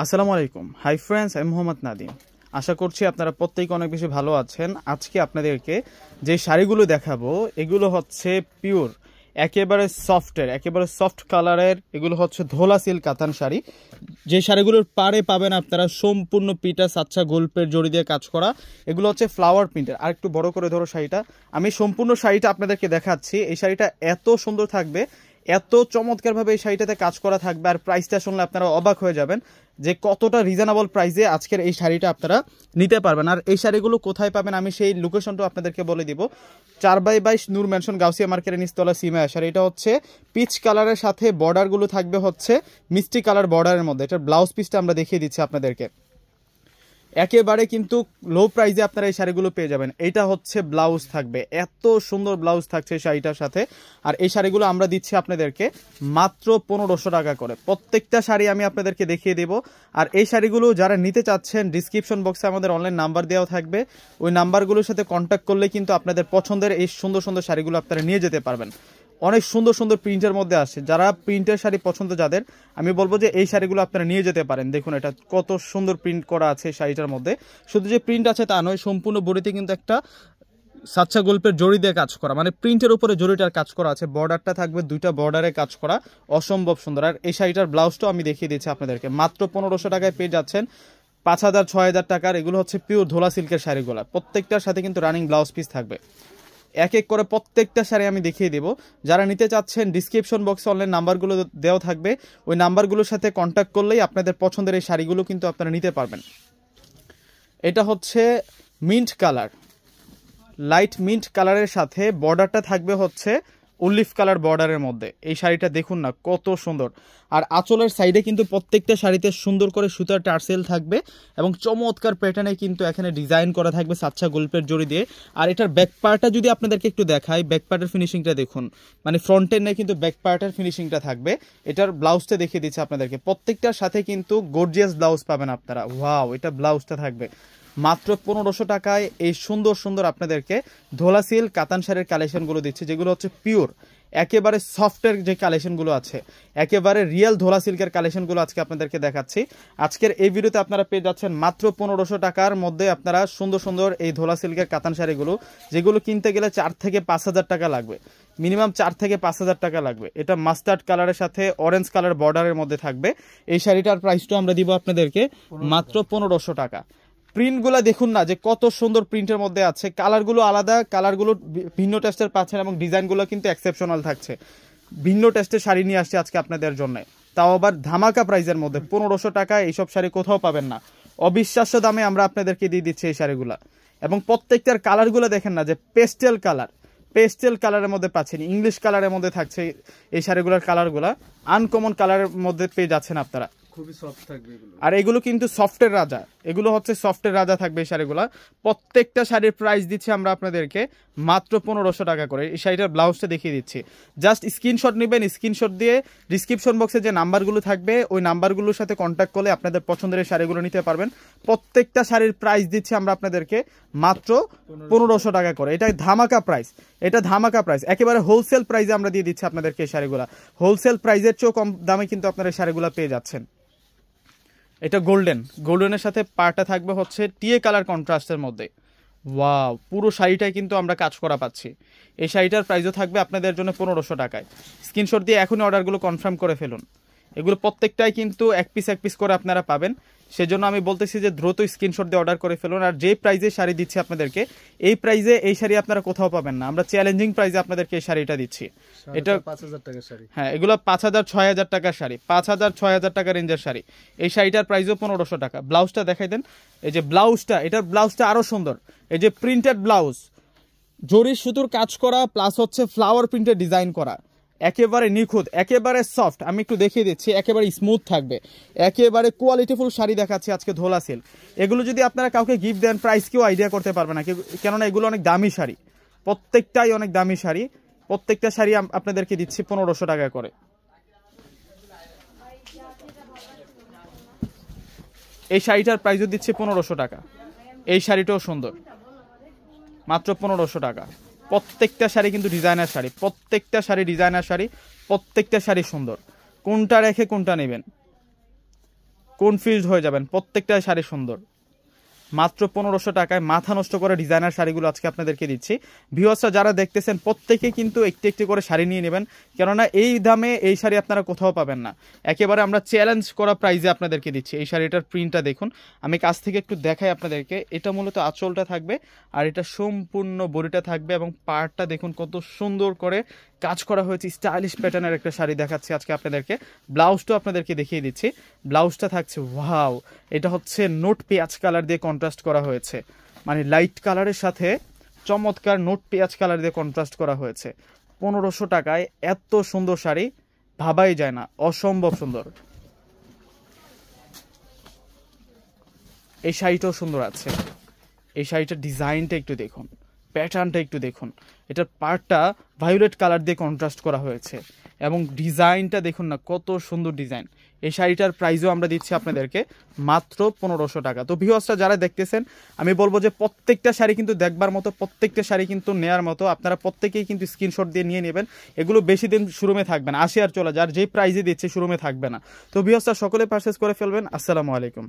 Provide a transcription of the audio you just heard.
আসসালামু আলাইকুম। Hi friends, আমি মোহাম্মদ নাদিম। আশা করছি আপনারা প্রত্যেকে অনেক বেশি ভালো আছেন। আজকে আপনাদেরকে যে শাড়িগুলো দেখাবো এগুলো হচ্ছে পিওর, একেবারে সফট কালারের। এগুলো হচ্ছে ধোলা সিল্ক কাতান শাড়ি। যে শাড়িগুলোর পাড়ে পাবেন আপনারা সম্পূর্ণ পিটাস আচ্ছা গোল্পের জড়ি দিয়ে কাজ করা। এগুলো হচ্ছে ফ্লাওয়ার প্রিন্টের। আর একটু বড় করে ধরো শাড়িটা, আমি সম্পূর্ণ শাড়িটা আপনাদেরকে দেখাচ্ছি। এই শাড়িটা এত সুন্দর থাকবে, এত চমৎকারভাবে এই শাড়িটাতে কাজ করা থাকবে। আর প্রাইসটা শুনলে আপনারা অবাক হয়ে যাবেন যে কতটা রিজনেবল প্রাইসে আজকের এই শাড়িটা আপনারা নিতে পারবেন। আর এই শাড়িগুলো কোথায় পাবেন আমি সেই লোকেশনটা আপনাদেরকে বলে দিব। 4/22 নূর ম্যানশন গাউসিয়া মার্কেটের নিচতলা সিমা শাড়ি। এটা হচ্ছে পিচ কালারের সাথে বর্ডারগুলো থাকবে হচ্ছে মিষ্টি কালার বর্ডারের মধ্যে। এটার ব্লাউজ পিসটা আমরা দেখিয়ে দিচ্ছি আপনাদেরকে। একেবারে কিন্তু লো প্রাইসে আপনারা এই শাড়িগুলো পেয়ে যাবেন। এইটা হচ্ছে ব্লাউজ থাকবে, এত সুন্দর ব্লাউজ থাকছে শাড়িটার সাথে। আর এই শাড়িগুলো আমরা দিচ্ছি আপনাদেরকে মাত্র 1500 টাকা করে। প্রত্যেকটা শাড়ি আমি আপনাদেরকে দেখিয়ে দেব। আর এই শাড়িগুলো যারা নিতে চাচ্ছেন, ডিসক্রিপশন বক্সে আমাদের অনলাইন নাম্বার দেওয়া থাকবে। ওই নাম্বারগুলোর সাথে কন্ট্যাক্ট করলে কিন্তু আপনাদের পছন্দের এই সুন্দর সুন্দর শাড়িগুলো আপনারা নিয়ে যেতে পারবেন। অনেক সুন্দর সুন্দর প্রিন্টের মধ্যে আসে। যারা প্রিন্টের শাড়ি পছন্দ যাদের, আমি বলবো যে এই শাড়িগুলো আপনারা নিয়ে যেতে পারেন। দেখুন এটা কত সুন্দর প্রিন্ট করা আছে শাড়িটার মধ্যে। শুধু যে প্রিন্ট আছে তা নয়, সম্পূর্ণ বডিতে কিন্তু একটা সাচ্চা গল্পের জড়ি দিয়ে কাজ করা, মানে প্রিন্টের উপরে জড়িটার কাজ করা আছে। বর্ডারটা থাকবে দুইটা বর্ডারে কাজ করা, অসম্ভব সুন্দর। আর এই শাড়িটার ব্লাউজটাও আমি দেখিয়ে দিচ্ছি আপনাদেরকে। মাত্র 1500 টাকায় পেয়ে যাচ্ছেন 5000 6000 টাকার। এগুলো হচ্ছে পিওর ধোলা সিল্কের শাড়িগুলো। প্রত্যেকটার সাথে কিন্তু রানিং ব্লাউজ পিস থাকবে। এক এক করে প্রত্যেকটা শাড়ি আমি দেখিয়ে দেবো। যারা নিতে চাচ্ছেন ডিসক্রিপশন বক্সে অনলাইন নাম্বারগুলো দেওয়া থাকবে। ওই নাম্বারগুলোর সাথে কন্ট্যাক্ট করলেই আপনাদের পছন্দের এই শাড়িগুলো কিন্তু আপনারা নিতে পারবেন। এটা হচ্ছে মিন্ট কালার, লাইট মিন্ট কালারের সাথে বর্ডারটা থাকবে হচ্ছে অলিভ কালার বর্ডারের মধ্যে। এই শাড়িটা দেখুন না কত সুন্দর। আর আঁচলের সাইডে কিন্তু প্রত্যেকটা শাড়িতে সুন্দর করে সুতার টার্সেল থাকবে এবং চমৎকার প্যাটার্নে কিন্তু এখানে ডিজাইন করা থাকবে সাচ্চা গল্পের জড়ি দিয়ে। আর এটার ব্যাক পার্টটা যদি আপনাদেরকে একটু দেখাই, ব্যাক পার্টের ফিনিশিংটা দেখুন, মানে ফ্রন্টের নেই কিন্তু ব্যাক পার্টের ফিনিশিংটা থাকবে। এটার ব্লাউজটা দেখিয়ে দিচ্ছে আপনাদেরকে। প্রত্যেকটার সাথে কিন্তু গর্জিয়াস ব্লাউজ পাবেন আপনারা। ওয়াও, এটা ব্লাউজটা থাকবে মাত্র 1500 টাকায়। এই সুন্দর সুন্দর আপনাদেরকে ধোলা সিল্ক কাতান শাড়ির কালেকশনগুলো দিচ্ছে, যেগুলো হচ্ছে পিওর একেবারে সফটের যে কালেকশনগুলো আছে, একেবারে রিয়েল ধোলা সিল্কের কালেকশনগুলো আজকে আপনাদেরকে দেখাচ্ছি। আজকের এই ভিডিওতে আপনারা পেয়ে যাচ্ছেন মাত্র 1500 টাকার মধ্যে আপনারা সুন্দর সুন্দর এই ধোলা সিল্কের কাতান শাড়িগুলো, যেগুলো কিনতে গেলে 4 থেকে 5000 টাকা লাগবে, মিনিমাম 4 থেকে 5000 টাকা লাগবে। এটা মাস্টার্ড কালারের সাথে অরেঞ্জ কালার বর্ডারের মধ্যে থাকবে। এই শাড়িটার প্রাইসটা আমরা দিব আপনাদেরকে মাত্র 1500 টাকা। প্রিন্টগুলো দেখুন না যে কত সুন্দর প্রিন্টের মধ্যে আছে। কালারগুলো আলাদা, কালারগুলো ভিন্ন টেস্টের পাচ্ছেন এবং ডিজাইনগুলো কিন্তু এক্সেপশনাল থাকছে। ভিন্ন টেস্টের শাড়ি নিয়ে আসছে আজকে আপনাদের জন্য, তাও আবার ধামাকা প্রাইজের মধ্যে। 1500 টাকায় এইসব শাড়ি কোথাও পাবেন না। অবিশ্বাস্য দামে আমরা আপনাদেরকে দিয়ে দিচ্ছি এই শাড়িগুলো। এবং প্রত্যেকটার কালারগুলো দেখেন না যে পেস্টেল কালারের মধ্যে পাচ্ছেন, ইংলিশ কালারের মধ্যে থাকছে এই শাড়িগুলোর কালারগুলো। আনকমন কালারের মধ্যে পেয়ে যাচ্ছেন আপনারা। খুবই সফট থাকবে এগুলো। আর এগুলো কিন্তু সফটের রাজা, এগুলো হচ্ছে সফটের রাজা থাকবে এই শাড়িগুলো। প্রত্যেকটা শাড়ির প্রাইস দিচ্ছি আমরা আপনাদেরকে মাত্র 1500 টাকা করে। এই শাড়িটার ব্লাউজটা দেখিয়ে দিচ্ছি। জাস্ট স্ক্রিনশট নেবেন, স্ক্রিনশট দিয়ে ডিসক্রিপশন বক্সে যে নাম্বারগুলো থাকবে ওই নাম্বারগুলোর সাথে কন্ট্যাক্ট করলে আপনাদের পছন্দের এই শাড়িগুলো নিতে পারবেন। প্রত্যেকটা শাড়ির প্রাইস দিচ্ছি আমরা আপনাদেরকে মাত্র 1500 টাকা করে। এটা ধামাকা প্রাইস, এটা ধামাকা প্রাইস। একেবারে হোলসেল প্রাইসে আমরা দিয়ে দিচ্ছি আপনাদেরকে এই শাড়িগুলো। হোলসেল প্রাইসের চেয়েও কম দামে কিন্তু আপনারা এই শাড়িগুলো পেয়ে যাচ্ছেন। এটা গোল্ডেনের সাথে পাড়টা থাকবে হচ্ছে টিয়ে কালার কন্ট্রাস্টের মধ্যে। ওয়াও, পুরো শাড়িটাই কিন্তু আমরা কাজ করা পাচ্ছি। এই শাড়িটার প্রাইসও থাকবে আপনাদের জন্য 1500 টাকায়। স্ক্রিনশট দিয়ে এখনই অর্ডারগুলো কনফার্ম করে ফেলুন। এগুলো প্রত্যেকটাই কিন্তু এক পিস করে আপনারা পাবেন। সেজন্য আমি বলতেছি যে দ্রুত স্ক্রিনশট দিয়ে অর্ডার করে ফেলুন। আর যে প্রাইজে শাড়ি দিচ্ছি আপনাদেরকে, এই প্রাইজে এই শাড়ি আপনারা কোথাও পাবেন না। আমরা চ্যালেঞ্জিং প্রাইজে আপনাদেরকে এই শাড়িটা দিচ্ছি। এটা 5000 টাকার শাড়ি। হ্যাঁ, এগুলো 5000 6000 টাকার শাড়ি, 5000 6000 টাকা রেঞ্জের শাড়ি। এই শাড়িটার প্রাইসও 1500 টাকা। ব্লাউজটা দেখাই দেন। এই যে ব্লাউজটা, এটার ব্লাউজটা আরো সুন্দর। এই যে প্রিন্টেড ব্লাউজ, জরির সুতোর কাজ করা প্লাস হচ্ছে ফ্লাওয়ার প্রিন্টের ডিজাইন করা, একেবারে নিখুঁত, একেবারে সফট। আমি একটু দেখিয়ে দিচ্ছি, একেবারে স্মুথ থাকবে, একেবারে কোয়ালিটিফুল শাড়ি দেখাচ্ছি আজকে ধোলা সিল্ক। এগুলো যদি আপনারা কাউকে গিফট দেন প্রাইস কেউ আইডিয়া করতে পারবে না, কেননা এগুলো অনেক দামি শাড়ি, প্রত্যেকটাই অনেক দামি শাড়ি। প্রত্যেকটা শাড়ি আপনাদেরকে দিচ্ছি 1500 টাকা করে। এই শাড়িটার প্রাইসও দিচ্ছি 1500 টাকা। এই শাড়িটাও সুন্দর, মাত্র 1500 টাকা। প্রত্যেকটা শাড়ি কিন্তু ডিজাইনার শাড়ি, প্রত্যেকটা শাড়ি ডিজাইনার শাড়ি, প্রত্যেকটা শাড়ি সুন্দর। কোনটা রেখে কোনটা নেবেন, কনফিউজড হয়ে যাবেন। প্রত্যেকটাই শাড়ি সুন্দর, মাত্র 1500 টাকায় মাথা নষ্ট করে ডিজাইনার শাড়িগুলো আজকে আপনাদেরকে দিচ্ছি। ভিউয়ার্সরা যারা দেখতেছেন প্রত্যেকে কিন্তু একটি একটি করে শাড়ি নিয়ে নেবেন, কেননা এই দামে এই শাড়ি আপনারা কোথাও পাবেন না। একেবারে আমরা চ্যালেঞ্জ করা প্রাইজে আপনাদেরকে দিচ্ছি। এই শাড়িটার প্রিন্টটা দেখুন, আমি কাছ থেকে একটু দেখাই আপনাদেরকে। এটা মূলত আঁচলটা থাকবে আর এটা সম্পূর্ণ বডিটা থাকবে, এবং পাড়টা দেখুন কত সুন্দর করে কাজ করা হয়েছে। স্টাইলিশ প্যাটার্নের একটা শাড়ি দেখাচ্ছি আজকে আপনাদেরকে। ব্লাউজটাও আপনাদেরকে দেখিয়ে দিচ্ছি। ব্লাউজটা থাকছে ওয়াও, এটা হচ্ছে নোট পেঁয়াজ কালার দিয়ে কন্ট্রাস্ট করা হয়েছে, মানে লাইট কালারের সাথে চমৎকার নোট পেঁয়াজ কালার দিয়ে কন্ট্রাস্ট করা হয়েছে। 1500 টাকায় এত সুন্দর শাড়ি ভাবাই যায় না, অসম্ভব সুন্দর। এই শাড়িটাও সুন্দর আছে। এই শাড়িটার ডিজাইনটা একটু দেখুন, প্যাটার্নটা একটু দেখুন। এটার পার্টটা ভায়োলেট কালার দিয়ে কন্ট্রাস্ট করা হয়েছে, এবং ডিজাইনটা দেখুন না কত সুন্দর ডিজাইন। এই শাড়িটার প্রাইসও আমরা দিচ্ছি আপনাদেরকে মাত্র 1500 টাকা। তো ভিউয়ার্সরা যারা দেখতেছেন, আমি বলবো যে প্রত্যেকটা শাড়ি কিন্তু দেখবার মতো, প্রত্যেকটা শাড়ি কিন্তু নেয়ার মতো। আপনারা প্রত্যেকেই কিন্তু স্ক্রিনশট দিয়ে নিয়ে নেবেন। এগুলো বেশি দিন শোরুমে থাকবে না, আসি আর চলে যার যেই প্রাইসে দিচ্ছে শোরুমে থাকবে না। তো ভিউয়ার্সরা সকলে পারচেজ করে ফেলবেন। আসসালামু আলাইকুম।